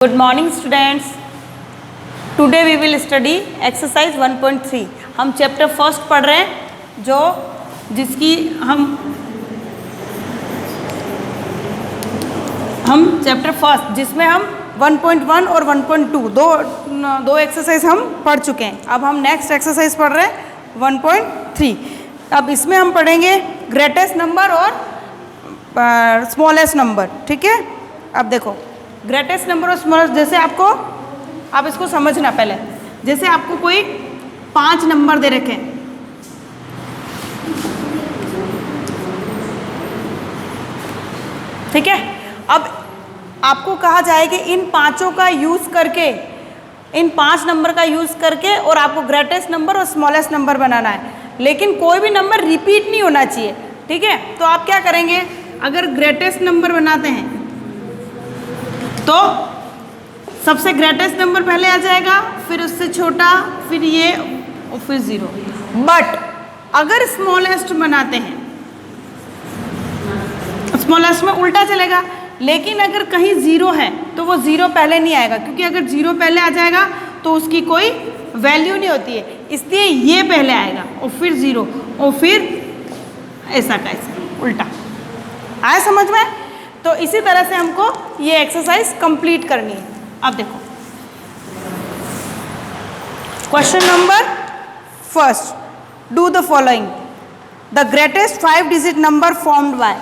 Good morning students. Today we will study exercise 1.3. हम chapter first पढ़ रहे हैं जिसकी हम चैप्टर फर्स्ट जिसमें हम 1.1 और 1.2 दो एक्सरसाइज हम पढ़ चुके हैं। अब हम नेक्स्ट एक्सरसाइज पढ़ रहे हैं 1.3। अब इसमें हम पढ़ेंगे ग्रेटेस्ट नंबर और स्मॉलेस्ट नंबर। ठीक है, अब देखो ग्रेटेस्ट नंबर और स्मॉलेस्ट, जैसे आप इसको समझना पहले। जैसे आपको कोई 5 नंबर दे रखे हैं, ठीक है। अब आपको कहा जाए कि इन पांचों का यूज़ करके, इन 5 नंबर का यूज़ करके और आपको ग्रेटेस्ट नंबर और स्मॉलेस्ट नंबर बनाना है, लेकिन कोई भी नंबर रिपीट नहीं होना चाहिए। ठीक है, तो आप क्या करेंगे, अगर ग्रेटेस्ट नंबर बनाते हैं तो सबसे ग्रेटेस्ट नंबर पहले आ जाएगा, फिर उससे छोटा, फिर ये और फिर 0। बट अगर स्मॉलेस्ट बनाते हैं, स्मॉलेस्ट में उल्टा चलेगा, लेकिन अगर कहीं 0 है तो वो 0 पहले नहीं आएगा, क्योंकि अगर 0 पहले आ जाएगा तो उसकी कोई वैल्यू नहीं होती है, इसलिए ये पहले आएगा और फिर 0 और फिर ऐसा का ऐसा उल्टा। आया समझ में? तो इसी तरह से हमको ये एक्सरसाइज कंप्लीट करनी है। अब देखो question number first, do the following, the greatest 5 digit number formed by.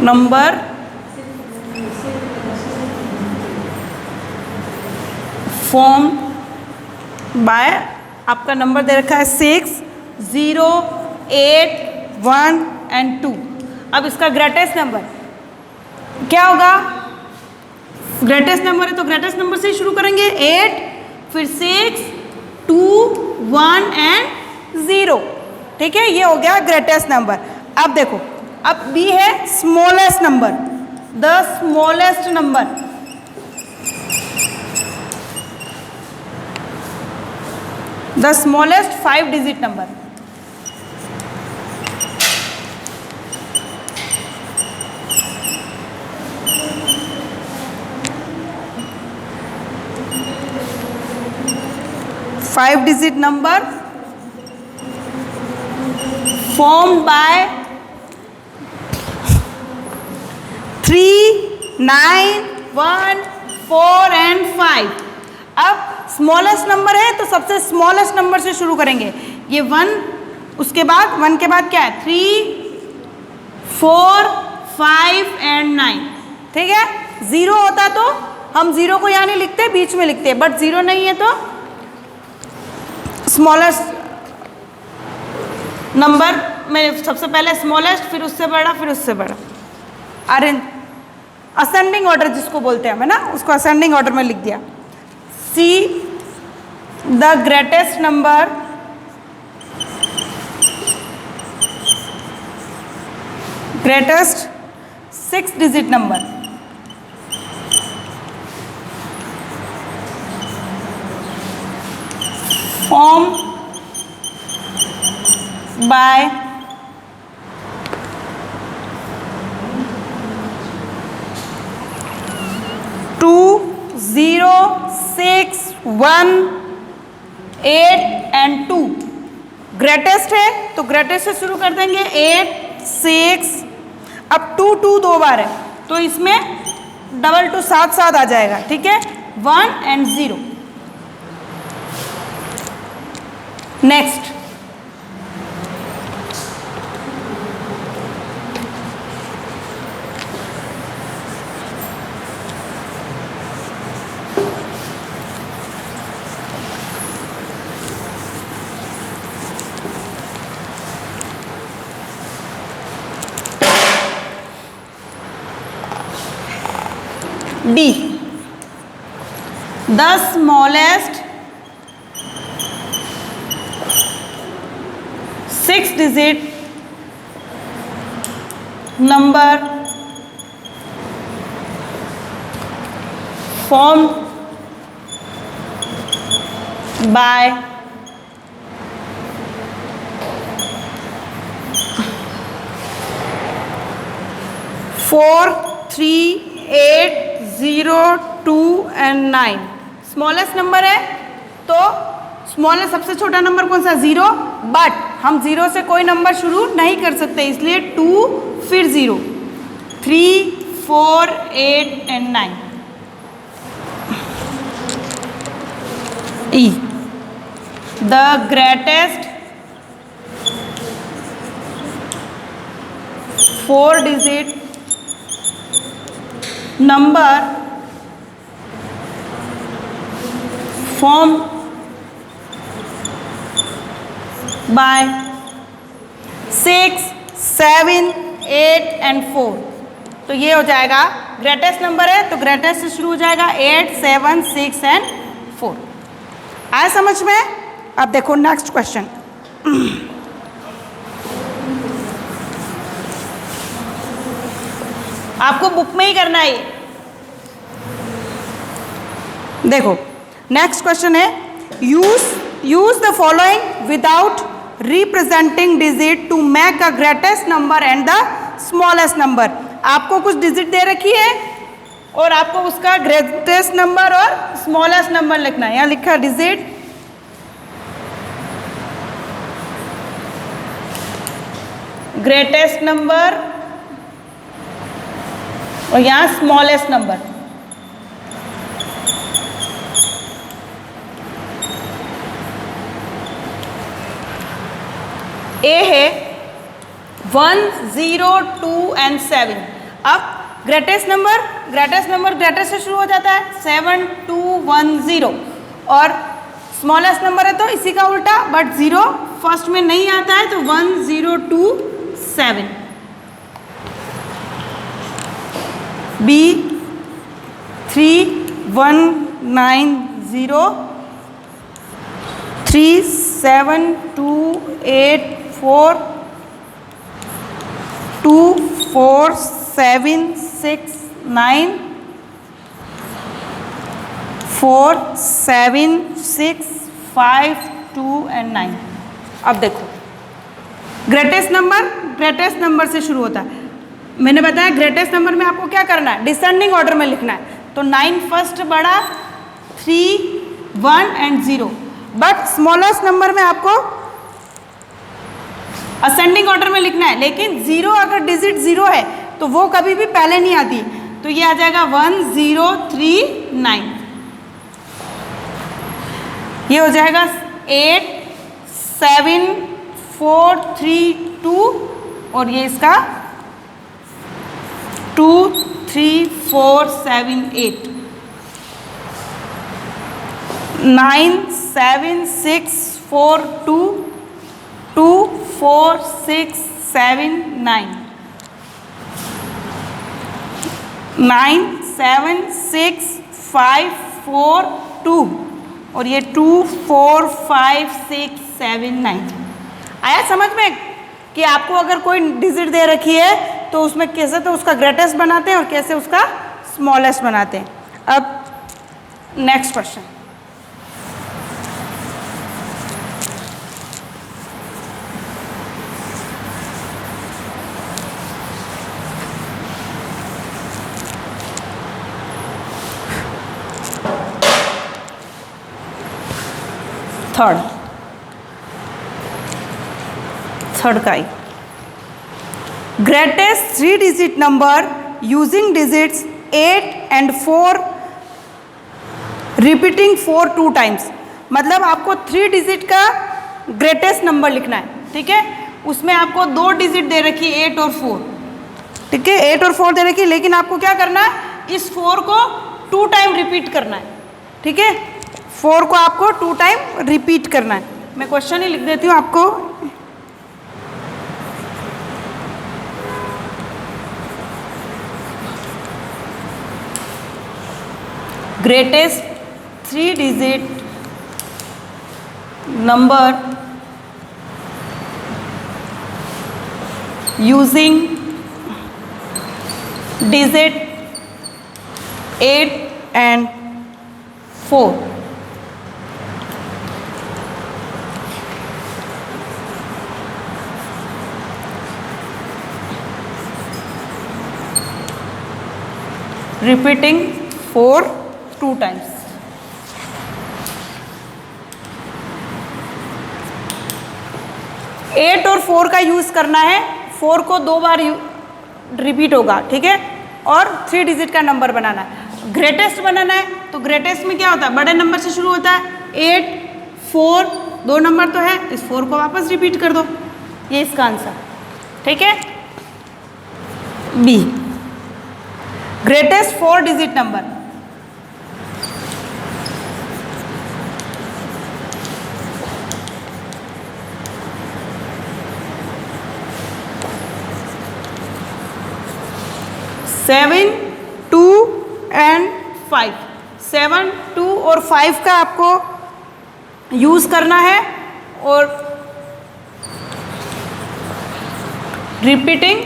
Number form by, आपका नंबर दे रखा है 6, 0, 8, 1 एंड 2। अब इसका ग्रेटेस्ट नंबर क्या होगा? ग्रेटेस्ट नंबर है तो ग्रेटेस्ट नंबर से ही शुरू करेंगे, 8, फिर 6, 2, 1 एंड 0। ठीक है, ये हो गया ग्रेटेस्ट नंबर। अब देखो, अब बी है smallest number, the smallest number. The smallest 5 digit number. Five digit number formed by 3, 9, 1, 4 and 5। अब स्मॉलेस्ट नंबर है तो सबसे स्मॉलेस्ट नंबर से शुरू करेंगे, ये 1, उसके बाद 1 के बाद क्या है, 3, 4, 5 एंड 9। ठीक है, 0 होता तो हम 0 को यहाँ नहीं लिखते, बीच में लिखते, बट 0 नहीं है तो स्मॉलेस्ट नंबर में सबसे पहले स्मॉलेस्ट, फिर उससे बड़ा, फिर उससे बड़ा। अरेंज असेंडिंग ऑर्डर जिसको बोलते हैं, है ना, उसको असेंडिंग ऑर्डर में लिख दिया। See the greatest number greatest 6 digit number. Form by 2, 0, 6, 1, 8 and 2। Greatest है तो ग्रेटेस्ट से शुरू कर देंगे, 8, 6, अब 2, 2 2 बार है तो इसमें डबल 2 साथ साथ आ जाएगा। ठीक है, 1 and 0। Next D, the smallest 6 digit number formed by 4, 3, 8, 0, 2 and 9। Smallest number है तो स्मॉलेस्ट सबसे छोटा नंबर कौन सा? 0। बट हम 0 से कोई नंबर शुरू नहीं कर सकते, इसलिए 2 फिर 0, 3, 4, 8 and 9। E, the greatest 4-digit number formed by 6, 7, 8 and 4। तो ये हो जाएगा ग्रेटेस्ट नंबर है तो ग्रेटेस्ट से शुरू हो जाएगा 8, 7, 6 and 4। आया समझ में? अब देखो नेक्स्ट क्वेश्चन। आपको बुक में ही करना है ये। देखो नेक्स्ट क्वेश्चन है, use the following without representing digit to make a greatest number and the smallest number. आपको कुछ डिजिट दे रखी है और आपको उसका ग्रेटेस्ट नंबर और स्मॉलेस्ट नंबर लिखना है। यहाँ लिखा डिजिट, ग्रेटेस्ट नंबर और यहाँ स्मॉलेस्ट नंबर। ए है 1, 0, 2 and 7। अब ग्रेटेस्ट नंबर ग्रेटेस्ट से शुरू हो जाता है 7, 2, 1, 0 और स्मॉलेस्ट नंबर है तो इसी का उल्टा, बट 0 फर्स्ट में नहीं आता है तो 1, 0, 2, 7। B 3, 1, 9, 0, 3, 7, 2, 8, 4, 2, 4, 7, 6, 9, 4, 7, 6, 5, 2 and 9। अब देखो ग्रेटेस्ट नंबर से शुरू होता है। मैंने बताया ग्रेटेस्ट नंबर में आपको क्या करना है, डिसेंडिंग ऑर्डर में लिखना है। तो 9 फर्स्ट बड़ा, 3, 1 and 0। बट स्मॉलेस्ट नंबर में आपको असेंडिंग ऑर्डर में लिखना है, लेकिन 0 अगर डिजिट 0 है तो वो कभी भी पहले नहीं आती। तो ये आ जाएगा 1, 0, 3, 9। ये हो जाएगा 8, 7, 4, 3, 2 और ये इसका 2, 3, 4, 7, 8, 9, 7, 6, 4, 2, 2, 4, 6, 7, 9, 9, 7, 6, 5, 4, 2 और ये 2, 4, 5, 6, 7, 9। आया समझ में कि आपको अगर कोई डिजिट दे रखी है तो उसमें कैसे तो उसका ग्रेटेस्ट बनाते हैं और कैसे उसका स्मॉलेस्ट बनाते हैं। अब नेक्स्ट क्वेश्चन, थर्ड का ही greatest 3 digit number using digits 8 and 4 repeating 4 2 times. मतलब आपको 3 डिजिट का ग्रेटेस्ट नंबर लिखना है, ठीक है। उसमें आपको 2 डिजिट दे रखी है 8 और 4, ठीक है। 8 और 4 दे रखी है, लेकिन आपको क्या करना है, इस 4 को 2 टाइम रिपीट करना है, ठीक है। 4 को आपको 2 टाइम रिपीट करना है। मैं क्वेश्चन ही लिख देती हूँ आपको। Greatest 3 digit number using digit 8 and 4। Repeating 4 2 times. Eight और 4 का यूज़ करना है। 4 को 2 बार रिपीट होगा, ठीक है, और 3 डिजिट का नंबर बनाना है। ग्रेटेस्ट बनाना है तो ग्रेटेस्ट में क्या होता है, बड़े नंबर से शुरू होता है। 8 4 2 नंबर तो है, इस 4 को वापस रिपीट कर दो, ये इसका आंसर, ठीक है। B, greatest 4 digit number. Seven 2 and 5, 7 2 और 5 का आपको यूज करना है और रिपीटिंग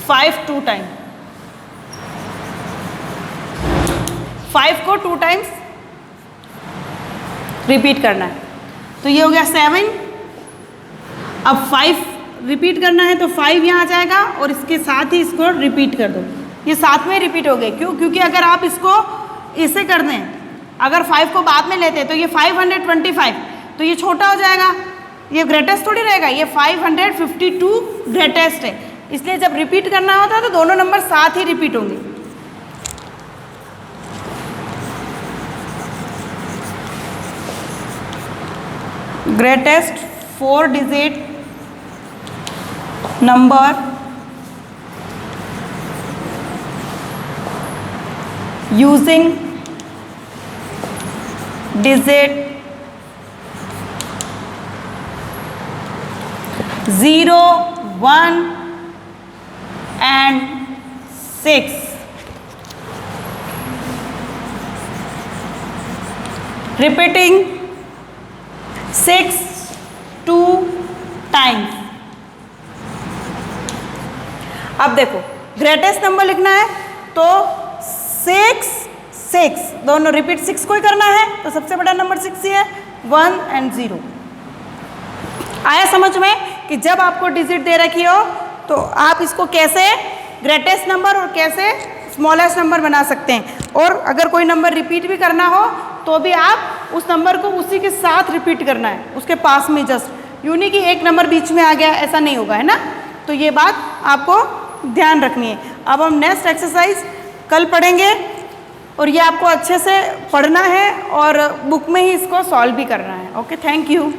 5 2 टाइम। 5 को 2 टाइम्स रिपीट करना है, तो ये हो गया 7। अब 5 रिपीट करना है तो 5 यहाँ आ जाएगा और इसके साथ ही इसको रिपीट कर दो, ये साथ में रिपीट हो गए। क्यों? क्योंकि अगर आप इसको इसे कर दें, अगर 5 को बाद में लेते हैं तो ये 525, तो ये छोटा हो जाएगा, ये ग्रेटेस्ट थोड़ी रहेगा, ये 552 ग्रेटेस्ट है। इसलिए जब रिपीट करना होता है तो दोनों नंबर साथ ही रिपीट होंगे। Greatest 4 digit number using digit 0 1 and 6, repeating 6 2 times। अब देखो ग्रेटेस्ट नंबर लिखना है तो 6 6 दोनों रिपीट 6 को ही करना है, तो सबसे बड़ा नंबर 6 ही है। 1 and 0 आया समझ में कि जब आपको डिजिट दे रखी हो तो आप इसको कैसे ग्रेटेस्ट नंबर और कैसे स्मॉलेस्ट नंबर बना सकते हैं। और अगर कोई नंबर रिपीट भी करना हो तो भी आप उस नंबर को उसी के साथ रिपीट करना है, उसके पास में जस्ट, यूँ नहीं कि एक नंबर बीच में आ गया, ऐसा नहीं होगा, है ना। तो ये बात आपको ध्यान रखनी है। अब हम नेक्स्ट एक्सरसाइज कल पढ़ेंगे और ये आपको अच्छे से पढ़ना है और बुक में ही इसको सॉल्व भी करना है। Okay, thank you.